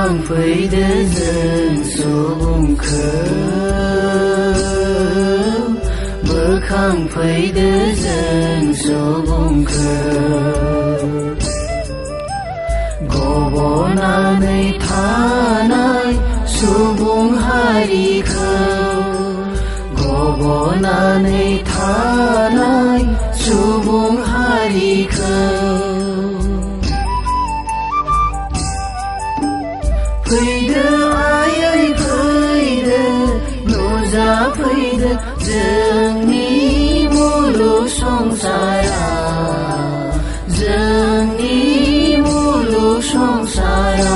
फैदो जों सुबुंखौ बोखां फैदो जों सुबुंखौ गबनानै थानाय सुबुं हारिखौ गबनानै थानाय सुबुं हारिखौ फैदो आयै फैदो नुजाफैदो जोंनि मुलुग संसारा जोंनि मुलुग संसारा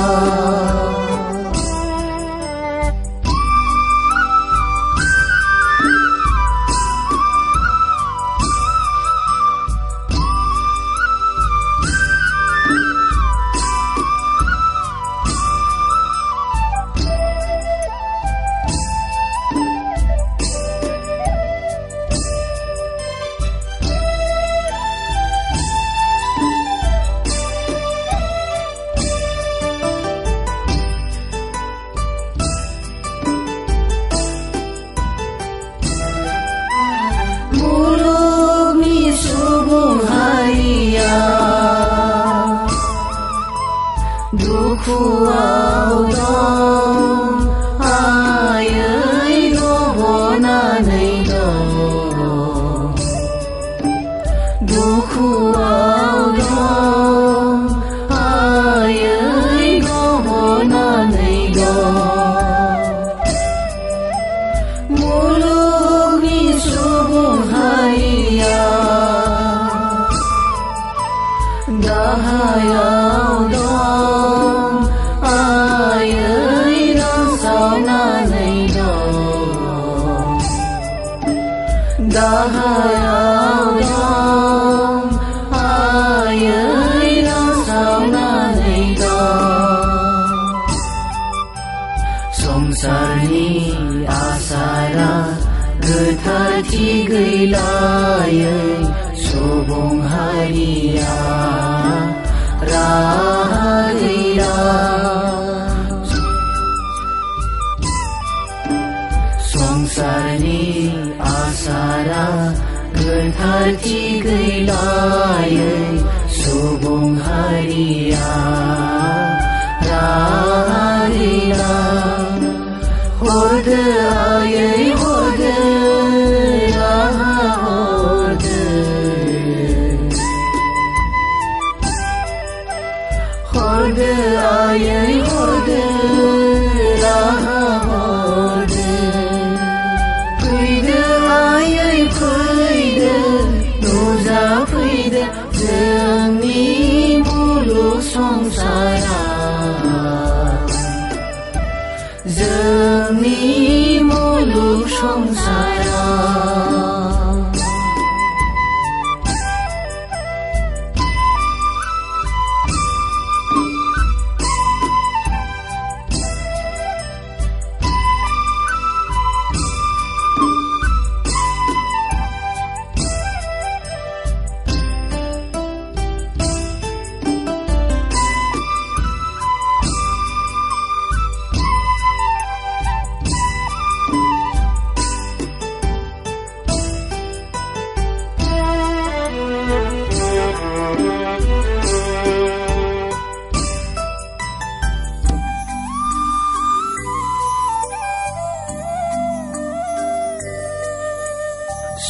दुखुआव दं आयै गबनानै दं दुखुआव दं आयै गबनानै दं मुलुगनि सुबुं हारिया दाहायाव दं आयै रानसावनानै दं दाहायाव दं आयै रानसावनानै दं संसारनि आसारा गोथारथि गैलायै सुबुं हारिया राहा गैला संसारनि आसारा गोथारथि गैलायै सुबुं हारिया राहा गैला हरदो आयै हरदो राहा हरदो हरदो आयै हरदो राहा हरदो फैदो आयै फैदो नुजाफैदो जोंनि मुलुग संसारा जोंनि मुलुग संसारा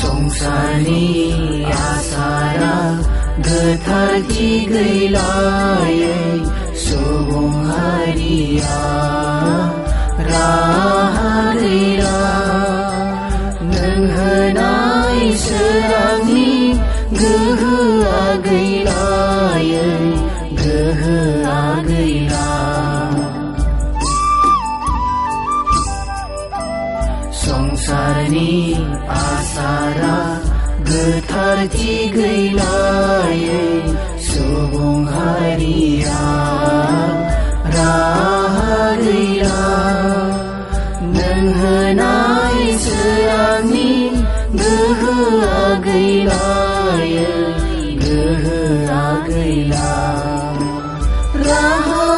संसारनि आसारा गोथारथि गैलायै सुबुं हारिया राहा गैला नों होनाय सोरांनि गोहोआ गैलायै गोहोआ गैला संसारनि आसारा गोथारथि गैलायै सुबुं हारिया राहा गैला नों होनाय सोरांनि गोहोआ गैलायै गोहोआ गैला राहा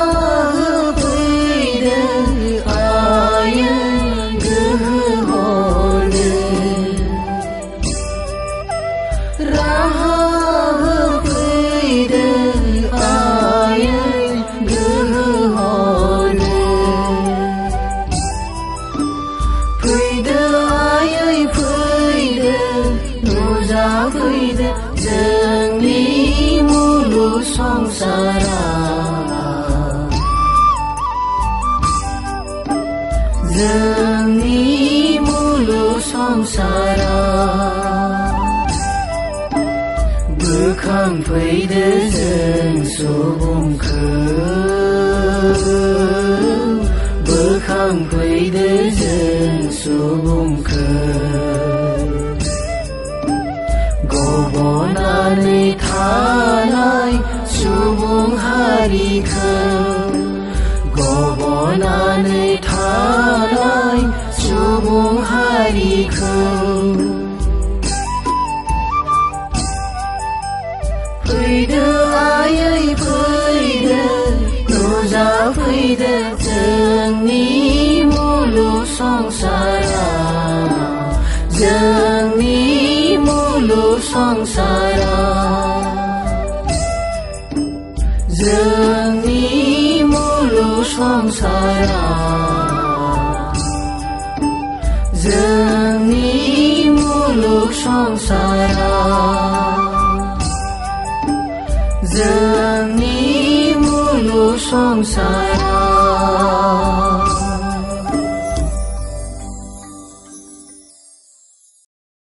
संसारा जोंनि मुलुग संसारा बोखांफैदो जों सुबुंखौ बोखांफैदो जों सुबुंखौ गब'नानै थानाय सुबुं हारिखौ गब'नानै थानाय सुबुं हारिखौ फैदो आयै फैदो नुजाफैदो जोंनि मुलुग संसारा जोंनि मुलुग संसारा जोंनि मुलुग संसारा जोंनि मुलुग संसारा जोंनि मुलुग संसारा